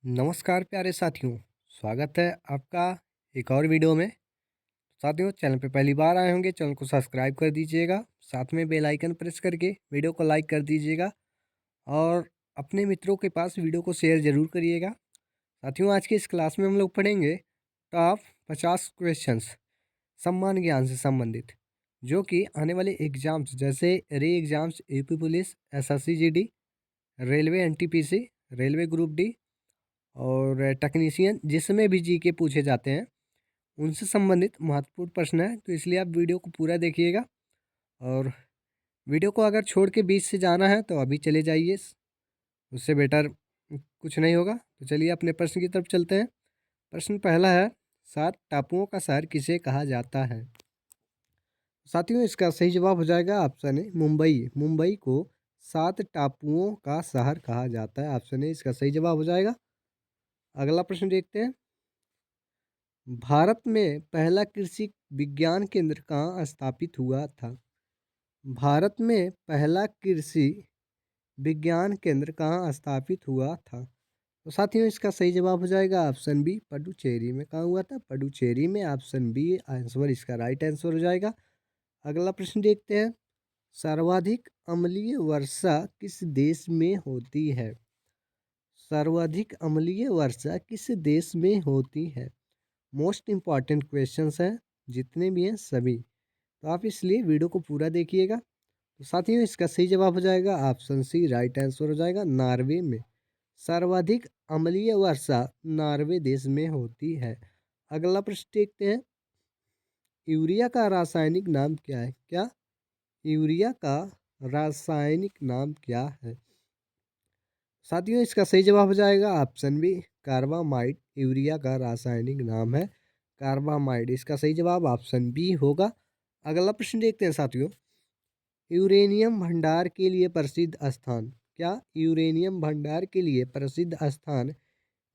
नमस्कार प्यारे साथियों, स्वागत है आपका एक और वीडियो में। साथियों, चैनल पे पहली बार आए होंगे, चैनल को सब्सक्राइब कर दीजिएगा, साथ में बेल आइकन प्रेस करके वीडियो को लाइक कर दीजिएगा और अपने मित्रों के पास वीडियो को शेयर ज़रूर करिएगा। साथियों, आज की इस क्लास में हम लोग पढ़ेंगे टॉप 50 क्वेश्चंस सम्मान ज्ञान से संबंधित, जो कि आने वाले एग्जाम्स जैसे री exams, UP police, SSC GD, railway NTPC, railway group D और टेक्नीशियन, जिसमें भी जीके पूछे जाते हैं उनसे संबंधित महत्वपूर्ण प्रश्न है। तो इसलिए आप वीडियो को पूरा देखिएगा और वीडियो को अगर छोड़ के बीच से जाना है तो अभी चले जाइए, उससे बेटर कुछ नहीं होगा। तो चलिए अपने प्रश्न की तरफ चलते हैं। प्रश्न पहला है, 7 टापुओं का शहर किसे कहा जाता है? साथियों, इसका सही जवाब हो जाएगा ऑप्शन ए मुंबई। मुंबई को 7 टापुओं का शहर कहा जाता है। ऑप्शन ए इसका सही जवाब हो जाएगा। अगला प्रश्न देखते हैं, भारत में पहला कृषि विज्ञान केंद्र कहाँ स्थापित हुआ था? भारत में पहला कृषि विज्ञान केंद्र कहाँ स्थापित हुआ था? तो साथियों, इसका सही जवाब हो जाएगा ऑप्शन बी, पुडुचेरी में। कहाँ हुआ था? पुडुचेरी में। ऑप्शन बी आंसर इसका राइट आंसर हो जाएगा। अगला प्रश्न देखते हैं, सर्वाधिक अम्लीय वर्षा किस देश में होती है? सर्वाधिक अम्लीय वर्षा किस देश में होती है? मोस्ट इम्पॉर्टेंट क्वेश्चंस हैं, जितने भी हैं सभी, तो आप इसलिए वीडियो को पूरा देखिएगा। तो साथियों, इसका सही जवाब हो जाएगा ऑप्शन सी, राइट आंसर हो जाएगा, नॉर्वे में। सर्वाधिक अम्लीय वर्षा नॉर्वे देश में होती है। अगला प्रश्न देखते हैं, यूरिया का रासायनिक नाम क्या है? क्या यूरिया का रासायनिक नाम क्या है? साथियों, इसका सही जवाब हो जाएगा ऑप्शन बी, कार्बामाइड यूरिया का रासायनिक नाम है। कार्बामाइड, इसका सही जवाब ऑप्शन बी होगा। अगला प्रश्न देखते हैं साथियों, यूरेनियम भंडार के लिए प्रसिद्ध स्थान। क्या यूरेनियम भंडार के लिए प्रसिद्ध स्थान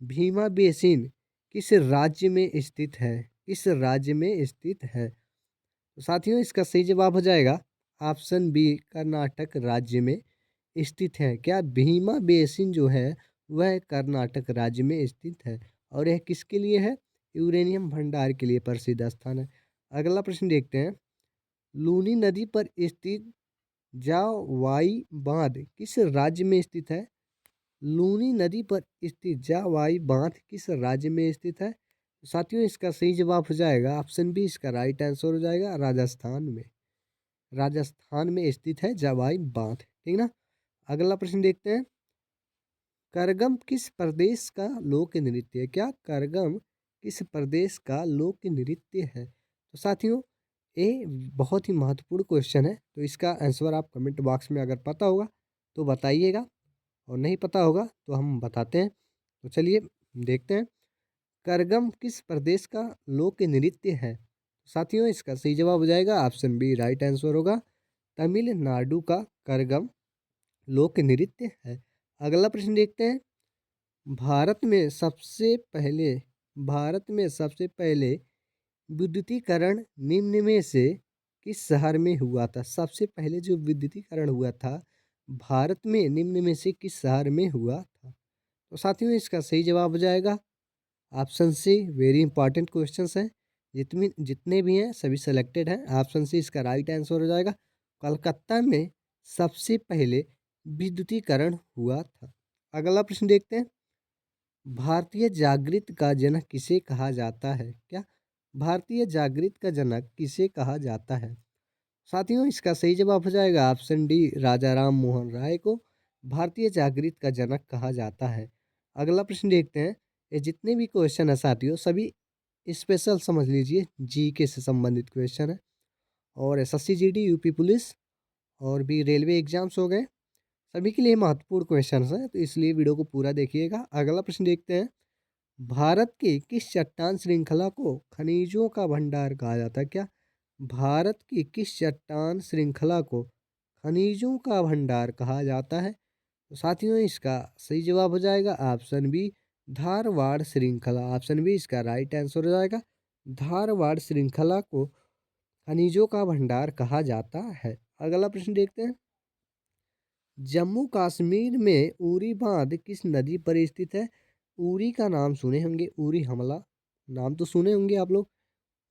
भीमा बेसिन किस राज्य में स्थित है? किस राज्य में स्थित है? तो साथियों, इसका सही जवाब हो जाएगा ऑप्शन बी, कर्नाटक राज्य में स्थित है। क्या भीमा बेसिन जो है वह कर्नाटक राज्य में स्थित है और यह किसके लिए है? यूरेनियम भंडार के लिए प्रसिद्ध स्थान है। अगला प्रश्न देखते हैं, लूनी नदी पर स्थित जावाई बांध किस राज्य में स्थित है? लूनी नदी पर स्थित जावाई बांध किस राज्य में स्थित है? साथियों, इसका सही जवाब हो जाएगा ऑप्शन बी, इसका राइट आंसर हो जाएगा राजस्थान में। राजस्थान में स्थित है जावाई बांध, ठीक ना। अगला प्रश्न देखते हैं, करगम किस प्रदेश का लोक नृत्य है? क्या करगम किस प्रदेश का लोक नृत्य है? तो साथियों, ये बहुत ही महत्वपूर्ण क्वेश्चन है, तो इसका आंसर आप कमेंट बॉक्स में अगर पता होगा तो बताइएगा और नहीं पता होगा तो हम बताते हैं। तो चलिए देखते हैं, करगम किस प्रदेश का लोक नृत्य है? साथियों, इसका सही जवाब हो जाएगा ऑप्शन बी, राइट आंसर होगा, तमिलनाडु का करगम लोक नृत्य है। अगला प्रश्न देखते हैं, भारत में सबसे पहले भारत में सबसे पहले विद्युतीकरण निम्न में से किस शहर में हुआ था? सबसे पहले जो विद्युतीकरण हुआ था भारत में, निम्न में से किस शहर में हुआ था? तो साथियों, इसका सही जवाब हो जाएगा option C. Very important questions हैं, जितने जितने भी हैं सभी सेलेक्टेड हैं। ऑप्शन सी इसका राइट आंसर हो जाएगा, कलकत्ता में सबसे पहले विद्युतीकरण हुआ था। अगला प्रश्न देखते हैं, भारतीय जागृत का जनक किसे कहा जाता है? क्या भारतीय जागृत का जनक किसे कहा जाता है? साथियों, इसका सही जवाब हो जाएगा ऑप्शन डी, राजा राम मोहन राय को भारतीय जागृत का जनक कहा जाता है। अगला प्रश्न देखते हैं, ये जितने भी क्वेश्चन है साथियों सभी स्पेशल समझ लीजिए, जीके से संबंधित क्वेश्चन है और एसएससी जीडी, यूपी पुलिस और भी रेलवे एग्जाम्स हो गए, सभी के लिए महत्वपूर्ण क्वेश्चन हैं, तो इसलिए वीडियो को पूरा देखिएगा। अगला प्रश्न देखते हैं, भारत की किस चट्टान श्रृंखला को खनिजों का भंडार कहा जाता है? क्या भारत की किस चट्टान श्रृंखला को खनिजों का भंडार कहा जाता है? तो साथियों, इसका सही जवाब हो जाएगा ऑप्शन बी, धारवाड़ श्रृंखला। ऑप्शन बी इसका राइट आंसर हो जाएगा, धारवाड़ श्रृंखला को खनिजों का भंडार कहा जाता है। अगला प्रश्न देखते हैं, जम्मू कश्मीर में उरी बांध किस नदी पर स्थित है? उरी का नाम सुने होंगे, उरी हमला नाम तो सुने होंगे आप लोग।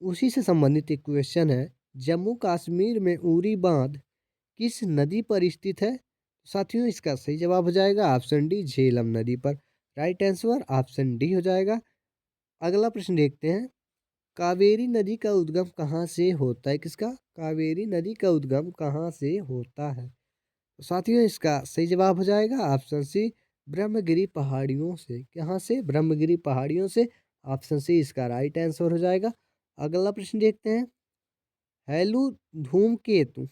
उसी से संबंधित एक क्वेश्चन है, जम्मू कश्मीर में उरी बांध किस नदी पर स्थित है? साथियों इसका सही जवाब हो जाएगा ऑप्शन डी, झेलम नदी पर। राइट आंसर ऑप्शन डी हो जाएगा। अगला प्रश्न देखते हैं, कावेरी नदी का उद्गम कहाँ से होता है? किसका? कावेरी नदी का उद्गम कहाँ से होता है? तो साथियों इसका सही जवाब हो जाएगा ऑप्शन सी, ब्रह्मगिरी पहाड़ियों से। कहाँ से? ब्रह्मगिरी पहाड़ियों से। ऑप्शन सी इसका राइट आंसर हो जाएगा। अगला प्रश्न देखते हैं, हैलू धूमकेतु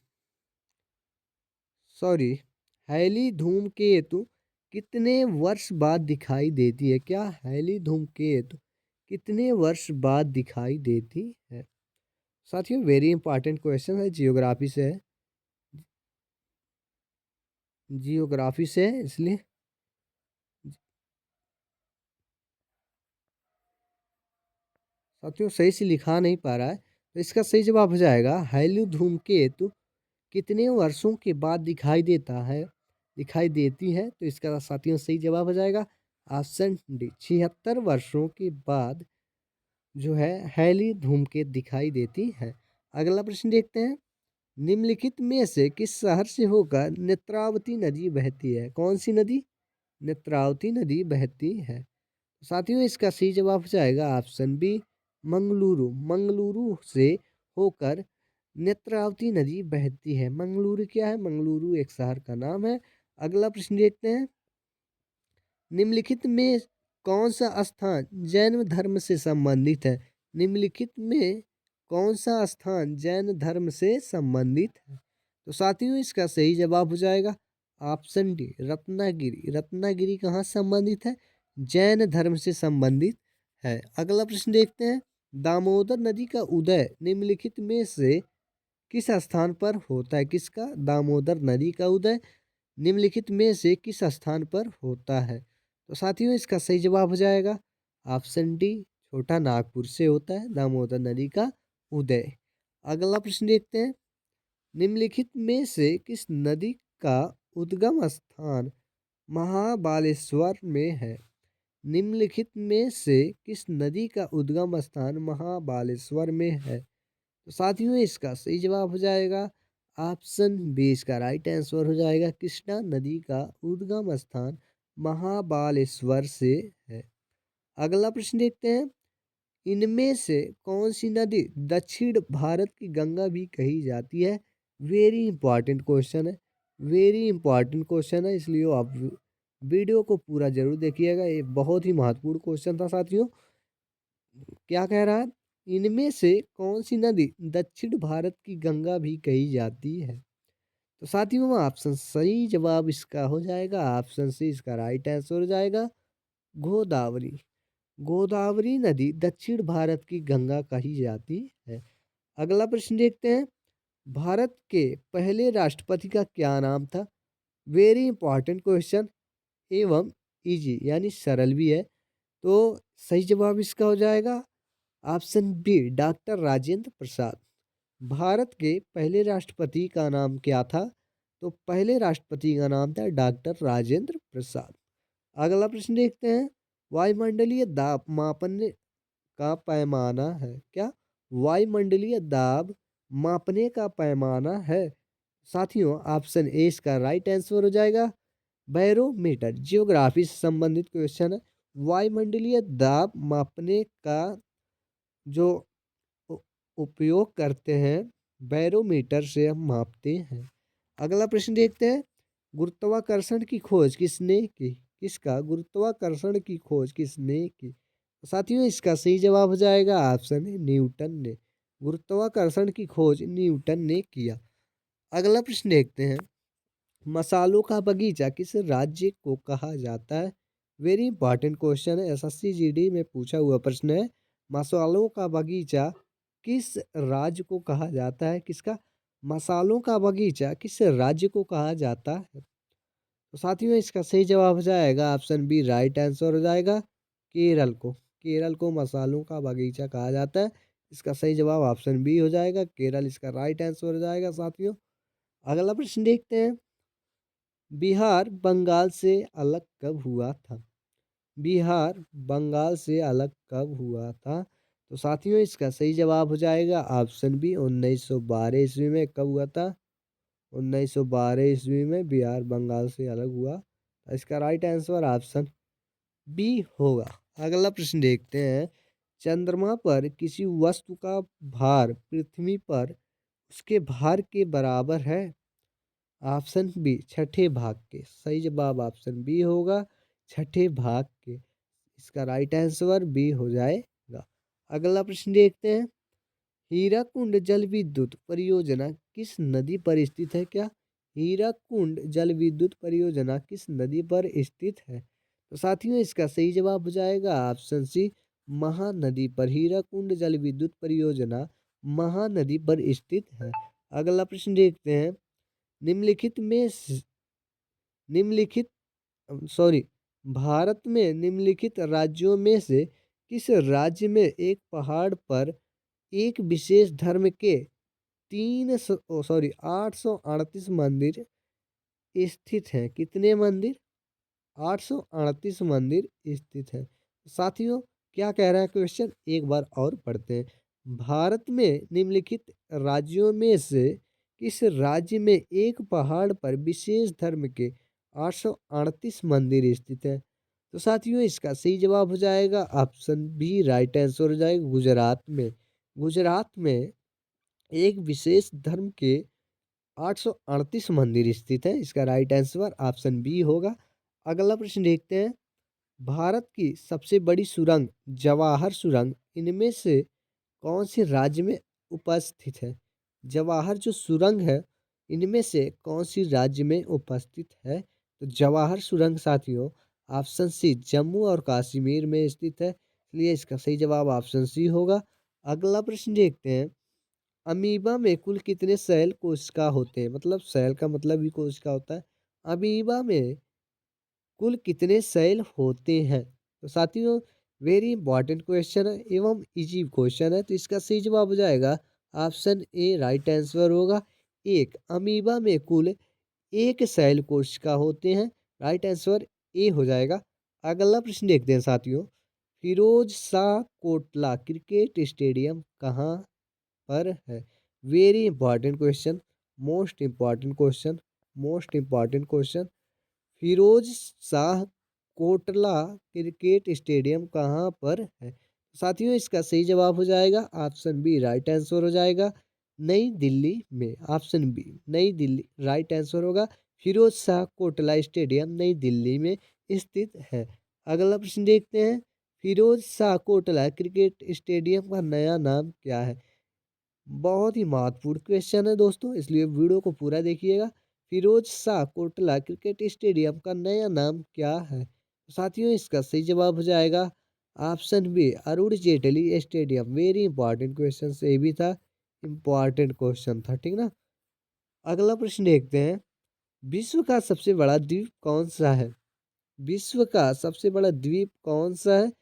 सॉरी हैली धूमकेतु कितने वर्ष बाद दिखाई देती है? क्या हैली धूमकेतु कितने वर्ष बाद दिखाई देती है? साथियों वेरी इंपॉर्टेंट क्वेश्चन है, जियोग्राफी से है, जियोग्राफी से है इसलिए। साथियों सही से लिखा नहीं पा रहा है, तो इसका सही जवाब हो जाएगा, हैली धूमकेतु कितने वर्षों के बाद दिखाई देता है, दिखाई देती है? तो इसका साथियों सही जवाब हो जाएगा ऑप्शन डी, 76 वर्षों के बाद जो है हैली धूमकेतु दिखाई देती है। अगला प्रश्न देखते हैं, निम्नलिखित में से किस शहर से होकर नेत्रावती नदी बहती है? कौन सी नदी? नेत्रावती नदी बहती है। साथियों इसका सही जवाब हो जाएगा ऑप्शन बी, मंगलुरु। मंगलुरु से होकर नेत्रावती नदी बहती है। मंगलुरु क्या है? मंगलुरु एक शहर का नाम है। अगला प्रश्न देखते हैं, निम्नलिखित में कौन सा स्थान जैन धर्म से संबंधित है? निम्नलिखित में कौन सा स्थान जैन धर्म से संबंधित है? तो साथियों इसका सही जवाब हो जाएगा ऑप्शन डी, रत्नागिरी। रत्नागिरी कहाँ से संबंधित है? जैन धर्म से संबंधित है। अगला प्रश्न देखते हैं, दामोदर नदी का उदय निम्नलिखित में से किस स्थान पर होता है? किसका? दामोदर नदी का उदय निम्नलिखित में से किस स्थान पर होता है? तो साथियों इसका सही जवाब हो जाएगा ऑप्शन डी, छोटा नागपुर से होता है दामोदर नदी का उदय। अगला प्रश्न देखते हैं, निम्नलिखित में से किस नदी का उद्गम स्थान महाबालेश्वर में है? निम्नलिखित में से किस नदी का उद्गम स्थान महाबालेश्वर में है? तो साथियों इसका सही जवाब हो जाएगा ऑप्शन बी, इसका राइट आंसर हो जाएगा, कृष्णा नदी का उद्गम स्थान महाबालेश्वर से है। अगला प्रश्न देखते हैं, इनमें से कौन सी नदी दक्षिण भारत की गंगा भी कही जाती है? वेरी इंपॉर्टेंट क्वेश्चन है, वेरी इंपॉर्टेंट क्वेश्चन है, इसलिए आप वीडियो को पूरा जरूर देखिएगा, ये बहुत ही महत्वपूर्ण क्वेश्चन था साथियों। क्या कह रहा है, इनमें से कौन सी नदी दक्षिण भारत की गंगा भी कही जाती है? तो साथियों ऑप्शन सही जवाब इसका हो जाएगा ऑप्शन सी, इसका राइट आंसर हो जाएगा गोदावरी। गोदावरी नदी दक्षिण भारत की गंगा कही जाती है। अगला प्रश्न देखते हैं, भारत के पहले राष्ट्रपति का क्या नाम था? वेरी इंपॉर्टेंट क्वेश्चन एवं इजी यानी सरल भी है। तो सही जवाब इसका हो जाएगा option B, doctor Rajendra Prasad. Bharat के पहले राष्ट्रपति का नाम क्या था? तो पहले राष्ट्रपति का नाम था डॉक्टर राजेंद्र प्रसाद। अगला प्रश्न देखते हैं, वायुमंडलीय दाब मापने का पैमाना है? क्या? वायुमंडलीय दाब मापने का पैमाना है। साथियों ऑप्शन ए इसका राइट आंसर हो जाएगा बैरोमीटर। जियोग्राफी से संबंधित क्वेश्चन है, वायुमंडलीय दाब मापने का जो उपयोग करते हैं बैरोमीटर से हम मापते हैं। अगला प्रश्न देखते हैं, गुरुत्वाकर्षण की खोज किसने की? किसका? गुरुत्वाकर्षण की खोज किसने की? साथियों इसका सही जवाब हो जाएगा ऑप्शन है न्यूटन ने। गुरुत्वाकर्षण की खोज न्यूटन ने किया। अगला प्रश्न देखते हैं, मसालों का बगीचा किस राज्य को कहा जाता है? वेरी इंपॉर्टेंट क्वेश्चन है, एसएससी जीडी में पूछा हुआ प्रश्न है, मसालों का बगीचा किस राज्य को कहा जाता है? किसका? मसालों का बगीचा किस राज्य को कहा जाता है? तो साथियों इसका सही जवाब हो जाएगा ऑप्शन बी, राइट आंसर हो जाएगा केरल को। केरल को मसालों का बगीचा कहा जाता है, इसका सही जवाब ऑप्शन बी हो जाएगा, केरल इसका राइट आंसर हो जाएगा। साथियों अगला प्रश्न देखते हैं, बिहार बंगाल से अलग कब हुआ था? बिहार बंगाल से अलग कब हुआ था? तो साथियों इसका सही जवाब हो जाएगा ऑप्शन बी 1912 ईस्वी में। कब हुआ था? 1912 ईस्वी में बिहार बंगाल से अलग हुआ। तो इसका राइट आंसर ऑप्शन बी होगा। अगला प्रश्न देखते हैं। चंद्रमा पर किसी वस्तु का भार पृथ्वी पर उसके भार के बराबर है? ऑप्शन बी छठे भाग के। सही जवाब ऑप्शन बी होगा, छठे भाग के। इसका राइट आंसर बी हो जाएगा। अगला प्रश्न देखते हैं। हीराकुंड जल विद्युत परियोजना किस नदी पर स्थित है? क्या हीराकुंड जल विद्युत परियोजना किस नदी पर स्थित है? तो साथियों इसका सही जवाब हो जाएगा ऑप्शन सी महानदी पर। हीराकुंड जल विद्युत परियोजना महानदी पर स्थित है। अगला प्रश्न देखते हैं। निम्नलिखित में निम्नलिखित सॉरी भारत में निम्नलिखित राज्यों में से किस राज्य में एक पहाड़ पर एक विशेष धर्म के 838 मंदिर स्थित हैं? कितने मंदिर? 838 मंदिर स्थित हैं। साथियों क्या कह रहा है क्वेश्चन, एक बार और पढ़ते हैं। भारत में निम्नलिखित राज्यों में से किस राज्य में एक पहाड़ पर विशेष धर्म के 838 मंदिर स्थित हैं? तो साथियों इसका सही जवाब हो जाएगा ऑप्शन बी। राइट आंसर हो जाएगा गुजरात में। गुजरात में एक विशेष धर्म के 838 मंदिर स्थित है। इसका राइट आंसर ऑप्शन बी होगा। अगला प्रश्न देखते हैं। भारत की सबसे बड़ी सुरंग जवाहर सुरंग इनमें से कौन से राज्य में उपस्थित है? जवाहर जो सुरंग है इनमें से कौन सी राज्य में उपस्थित है? तो जवाहर सुरंग साथियों ऑप्शन सी जम्मू और कश्मीर में स्थित है, इसलिए इसका सही जवाब ऑप्शन सी होगा। अगला प्रश्न देखते हैं। अमीबा में कुल कितने सेल कोशिका होते हैं? मतलब सेल का मतलब ही कोशिका होता है। अमीबा में कुल कितने सेल होते हैं? तो साथियों वेरी इंपॉर्टेंट क्वेश्चन है एवं इजी क्वेश्चन है, तो इसका सही जवाब हो जाएगा ऑप्शन ए। राइट आंसर होगा एक। अमीबा में कुल एक सेल कोशिका होते हैं। राइट आंसर ए हो जाएगा। अगला प्रश्न देखते हैं साथियों। फिरोज शाह कोटला क्रिकेट स्टेडियम कहाँ पर है? Very important question, most important question, most important question. Feroz Shah Kotla cricket stadium कहाँ पर है? साथियों इसका सही जवाब हो जाएगा ऑप्शन बी। राइट आंसर हो जाएगा नई दिल्ली में। ऑप्शन बी नई दिल्ली राइट आंसर होगा। फिरोज शाह कोटला स्टेडियम नई दिल्ली में स्थित है। अगला प्रश्न देखते हैं। फिरोज शाह कोटला क्रिकेट स्टेडियम का नया नाम क्या है? बहुत ही महत्वपूर्ण क्वेश्चन है दोस्तों, इसलिए वीडियो को पूरा देखिएगा। फिरोज शाह कोटला क्रिकेट स्टेडियम का नया नाम क्या है? साथियों इसका सही जवाब हो जाएगा option B Arun Jaitley stadium. Very important question ये भी था, इंपॉर्टेंट क्वेश्चन था, ठीक ना। अगला प्रश्न देखते हैं। विश्व का सबसे बड़ा द्वीप कौन सा है? विश्व का सबसे बड़ा द्वीप कौन सा है?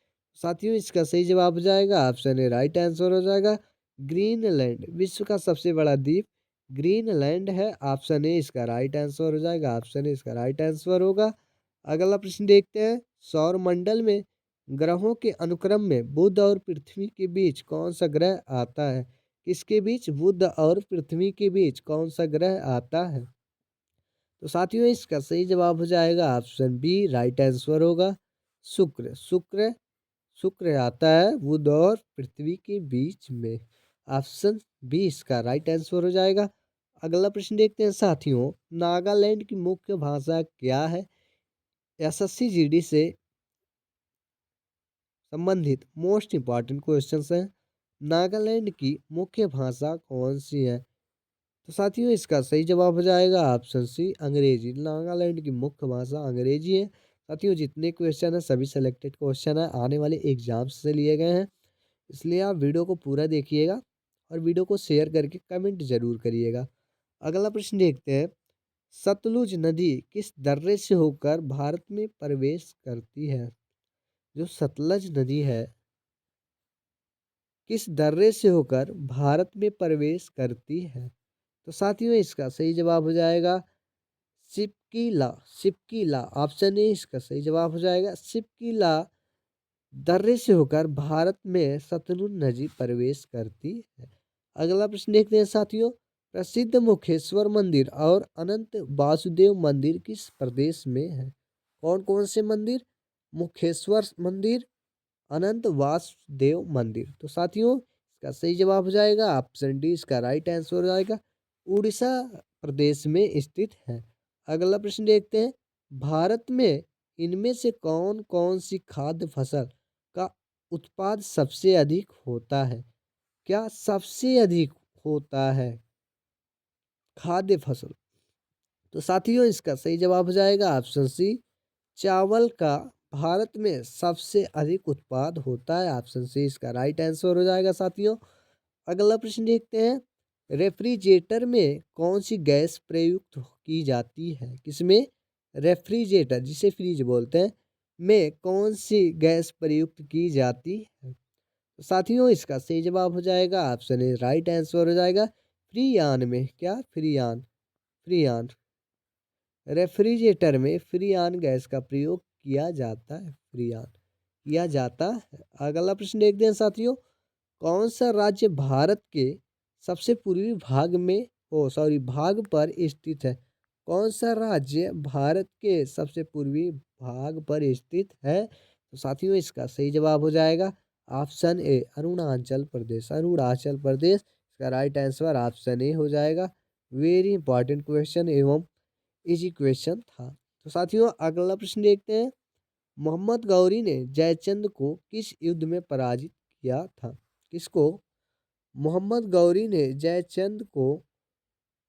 साथियों इसका सही जवाब हो जाएगा ऑप्शन ए। राइट आंसर हो जाएगा ग्रीनलैंड। विश्व का सबसे बड़ा द्वीप ग्रीनलैंड है। ऑप्शन ए इसका राइट आंसर हो जाएगा। ऑप्शन ए इसका राइट आंसर होगा। अगला प्रश्न देखते हैं। सौर मंडल में ग्रहों के अनुक्रम में बुध और पृथ्वी के बीच कौन सा ग्रह आता है? किसके बीच? बुध और पृथ्वी के बीच कौन सा ग्रह आता है? तो साथियों इसका सही जवाब हो जाएगा ऑप्शन बी। राइट आंसर होगा शुक्र। शुक्र शुक्र आता है बुध और पृथ्वी के बीच में। ऑप्शन बी इसका राइट आंसर हो जाएगा। अगला प्रश्न देखते हैं साथियों। नागालैंड की मुख्य भाषा क्या है? एसएससी जीडी से संबंधित मोस्ट इंपॉर्टेंट क्वेश्चंस हैं। नागालैंड की मुख्य भाषा कौन सी है? तो साथियों इसका सही जवाब हो जाएगा ऑप्शन सी अंग्रेजी। नागालैंड की मुख्य भाषा अंग्रेजी है। साथियों जितने क्वेश्चन है सभी सिलेक्टेड क्वेश्चन है, आने वाले एग्जाम्स से लिए गए हैं, इसलिए आप वीडियो को पूरा देखिएगा और वीडियो को शेयर करके कमेंट जरूर करिएगा। अगला प्रश्न देखते हैं। सतलुज नदी किस दर्रे से होकर भारत में प्रवेश करती है? जो सतलज नदी है किस दर्रे से होकर भारत में प्रवेश करती है? तो साथियों इसका सही जवाब हो जाएगा शिपकीला, शिपकीला ऑप्शन ए इसका सही जवाब हो जाएगा। शिपकीला दर्रे से होकर भारत में सतलुज नदी प्रवेश करती है। अगला प्रश्न देखते हैं साथियों, प्रसिद्ध मुखेश्वर मंदिर और अनंत वासुदेव मंदिर किस प्रदेश में है? कौन कौन से मंदिर? मुखेश्वर मंदिर, अनंत वासुदेव मंदिर। तो साथियों इसका सही जवाब हो जाएगा ऑप्शन डी, इसका राइट आंसर हो जाएगा, उड़ीसा प्रदेश में स्थित है। अगला प्रश्न देखते हैं, भारत में इनमें से कौन कौन सी खाद्य फसल का उत्पाद सबसे अधिक होता है? क्या सबसे अधिक होता है खाद्य फसल? तो साथियों इसका सही जवाब हो जाएगा ऑप्शन सी, चावल का भारत में सबसे अधिक उत्पाद होता है। ऑप्शन सी इसका राइट आंसर हो जाएगा साथियों। अगला प्रश्न देखते हैं, रेफ्रिजरेटर में कौन सी गैस प्रयुक्त की जाती है? किसमें? रेफ्रिजरेटर जिसे फ्रिज बोलते हैं में कौन सी गैस प्रयुक्त की जाती है? तो साथियों इसका सही जवाब हो जाएगा ऑप्शन ए, राइट आंसर हो जाएगा फ्रीयान में। क्या? फ्रीयान, फ्रीयान। रेफ्रिजरेटर में फ्रीयान गैस का प्रयोग किया जाता है, फ्रीयान किया जाता है। अगला प्रश्न देखते हैं साथियों, कौन सा राज्य भारत के सबसे पूर्वी भाग में भाग पर स्थित है? कौन सा राज्य भारत के सबसे पूर्वी भाग पर स्थित है? तो साथियों इसका सही जवाब हो जाएगा ऑप्शन ए, अरुणाचल प्रदेश, अरुणाचल प्रदेश। इसका राइट आंसर ऑप्शन ए हो जाएगा। वेरी इंपॉर्टेंट क्वेश्चन एवं इजी क्वेश्चन था। तो साथियों अगला प्रश्न देखते हैं, मोहम्मद गौरी ने जयचंद को किस युद्ध में पराजित किया था? किसको? मोहम्मद गौरी ने जयचंद को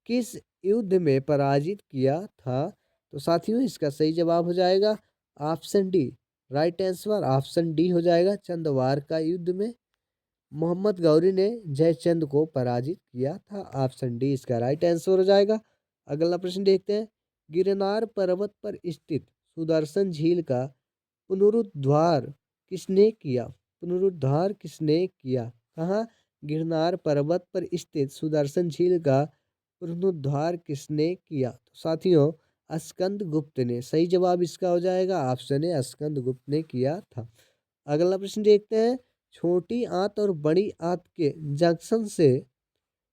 किस युद्ध में पराजित किया था? तो साथियों इसका सही जवाब हो जाएगा option D, right answer option D हो जाएगा। चंदवार का युद्ध में मोहम्मद गौरी ने जयचंद को पराजित किया था। ऑप्शन डी इसका राइट आंसर हो जाएगा। अगला प्रश्न देखते हैं, गिरनार पर्वत पर स्थित सुदर्शन झील का पुनरुद्धार किसने किया? पुनरुद्धार किसने किया? कहाँ? गिरनार पर्वत पर स्थित सुदर्शन झील का पुनरुद्धार किसने किया? तो साथियों स्कंद गुप्त ने, सही जवाब इसका हो जाएगा ऑप्शन ए, स्कंद गुप्त ने किया था। अगला प्रश्न देखते हैं, छोटी आंत और बड़ी आंत के जंक्शन से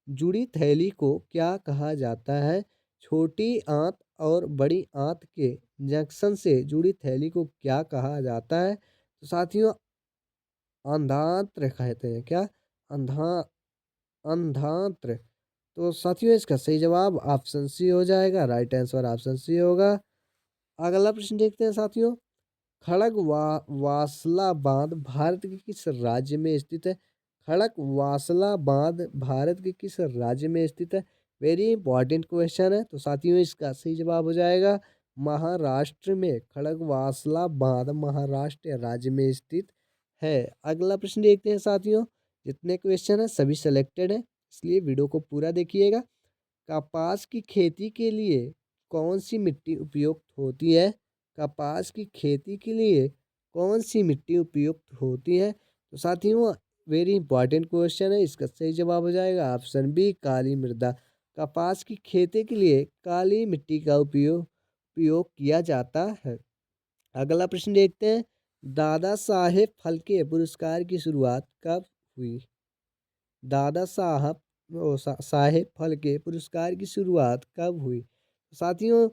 जुड़ी थैली को क्या कहा जाता है? छोटी आंत और बड़ी आंत के जंक्शन से जुड़ी थैली को क्या कहा जाता है? तो साथियों अंधांत्र कहते हैं। क्या? अंधा अंधांत्र। तो साथियों इसका सही जवाब ऑप्शन सी हो जाएगा, राइट आंसर ऑप्शन सी होगा। अगला प्रश्न देखते हैं साथियों, खड़ग वासला बांध भारत के किस राज्य में स्थित है? खड़क वासला बांध भारत के किस राज्य में स्थित है? वेरी इंपॉर्टेंट क्वेश्चन है। तो साथियों इसका सही जवाब हो जाएगा महाराष्ट्र में। खड़ग वासला बांध महाराष्ट्र राज्य में स्थित है। अगला प्रश्न देखते हैं साथियों, जितने क्वेश्चन है सभी सिलेक्टेड है इसलिए वीडियो को पूरा देखिएगा। कपास की खेती के लिए कौन सी मिट्टी उपयुक्त होती है? कपास की खेती के लिए कौन सी मिट्टी उपयुक्त होती है? तो साथियों वेरी इंपॉर्टेंट क्वेश्चन है, इसका सही जवाब हो जाएगा ऑप्शन बी, काली मृदा। कपास की खेती के लिए काली मिट्टी का उपयोग किया जाता है। अगला प्रश्न देखते हैं, दादा साहेब फाल्के पुरस्कार की शुरुआत कब हुई? दादा साहेब फाल्के पुरस्कार की शुरुआत कब हुई? साथियों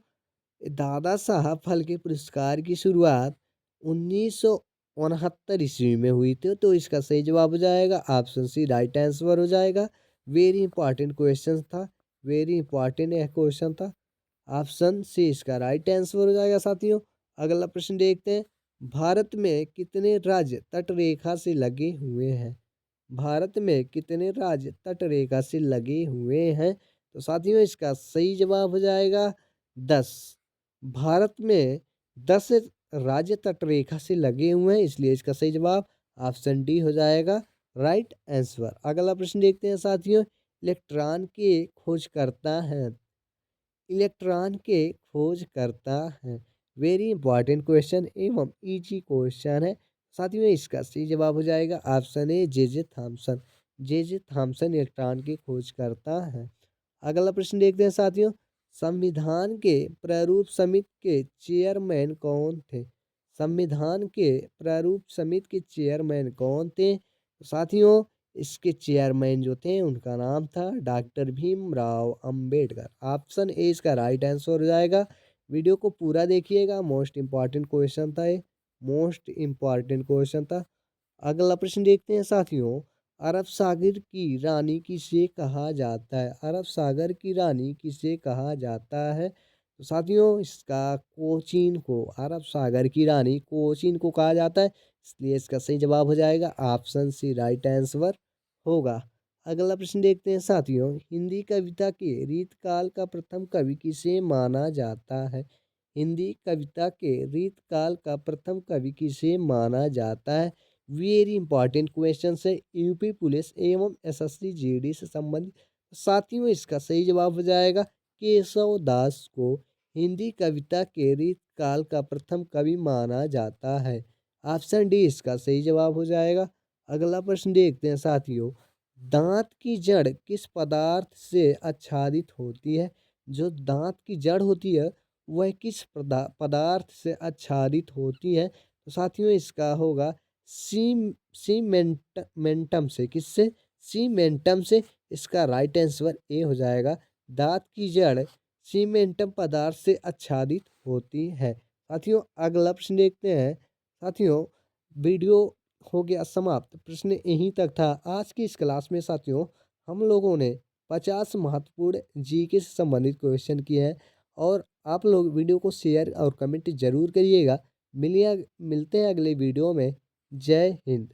दादा साहब फाल्के पुरस्कार की शुरुआत 1969 ईस्वी में हुई थी। तो इसका सही जवाब हो जाएगा ऑप्शन सी, राइट आंसर हो जाएगा। वेरी इंपॉर्टेंट क्वेश्चन था, वेरी इंपॉर्टेंट क्वेश्चन था। ऑप्शन सी इसका राइट आंसर हो जाएगा साथियों। अगला प्रश्न देखते हैं, भारत में कितने राज्य तट रेखा से लगे हुए हैं? भारत में कितने राज्य तट रेखा से लगे हुए हैं? तो साथियों इसका सही जवाब हो जाएगा 10। भारत में 10 राज्य तट रेखा से लगे हुए हैं इसलिए इसका सही जवाब ऑप्शन डी हो जाएगा, राइट आंसर। अगला प्रश्न देखते हैं साथियों, इलेक्ट्रॉन के खोज करता है, इलेक्ट्रॉन के खोज करता है। वेरी इंपॉर्टेंट क्वेश्चन एवं इजी क्वेश्चन है साथियों, इसका सही जवाब हो जाएगा option A, J J Thomson. J J Thomson electron की खोज करता है। अगला प्रश्न देखते हैं साथियों, संविधान के प्रारूप समिति के चेयरमैन कौन थे? संविधान के प्रारूप समिति के चेयरमैन कौन थे? तो साथियों, इसके चेयरमैन जो थे उनका नाम था doctor Bhimrao Ambedkar. Option A इसका राइट आंसर हो जाएगा। वीडियो को पूरा देखिएगा, मोस्ट इम्पॉर्टेंट क्वेश्चन था ये, मोस्ट इम्पॉर्टेंट क्वेश्चन था। अगला प्रश्न देखते हैं साथियों, अरब सागर की रानी किसे कहा जाता है? अरब सागर की रानी किसे कहा जाता है? तो साथियों, इसका कोचीन को, अरब सागर की रानी कोचीन को कहा जाता है, इसलिए इसका सही जवाब हो जाएगा ऑप्शन सी राइट आंसर होगा। अगला प्रश्न देखते हैं साथियों, हिंदी कविता के रीतकाल का प्रथम कवि किसे माना जाता है? हिंदी कविता के रीतकाल का प्रथम कवि किसे माना जाता है? वेरी इंपॉर्टेंट क्वेश्चन है, यूपी पुलिस एवं एसएससी जीडी से संबंधित। साथियों, इसका सही जवाब हो जाएगा केशव दास को हिंदी कविता के रीतकाल का प्रथम कवि माना जाता है। ऑप्शन डी इसका सही जवाब हो जाएगा। अगला प्रश्न देखते हैं साथियों, दांत की जड़ किस पदार्थ से आच्छादित होती है? जो दांत की जड़ होती है वह किस पदार्थ से आच्छादित होती है? तो साथियों, इसका होगा सीमेंटम से। किससे? सीमेंटम से। इसका राइट आंसर ए हो जाएगा। दांत की जड़ सीमेंटम पदार्थ से आच्छादित होती है। साथियों, अगला प्रश्न देखते हैं। साथियों, वीडियो हो गया समाप्त, प्रश्न यहीं तक था आज की इस क्लास में। साथियों, हम लोगों ने 50 महत्वपूर्ण जीके से संबंधित क्वेश्चन किए हैं और आप लोग वीडियो को शेयर और कमेंट जरूर करिएगा। मिलते हैं अगले वीडियो में। जय हिंद।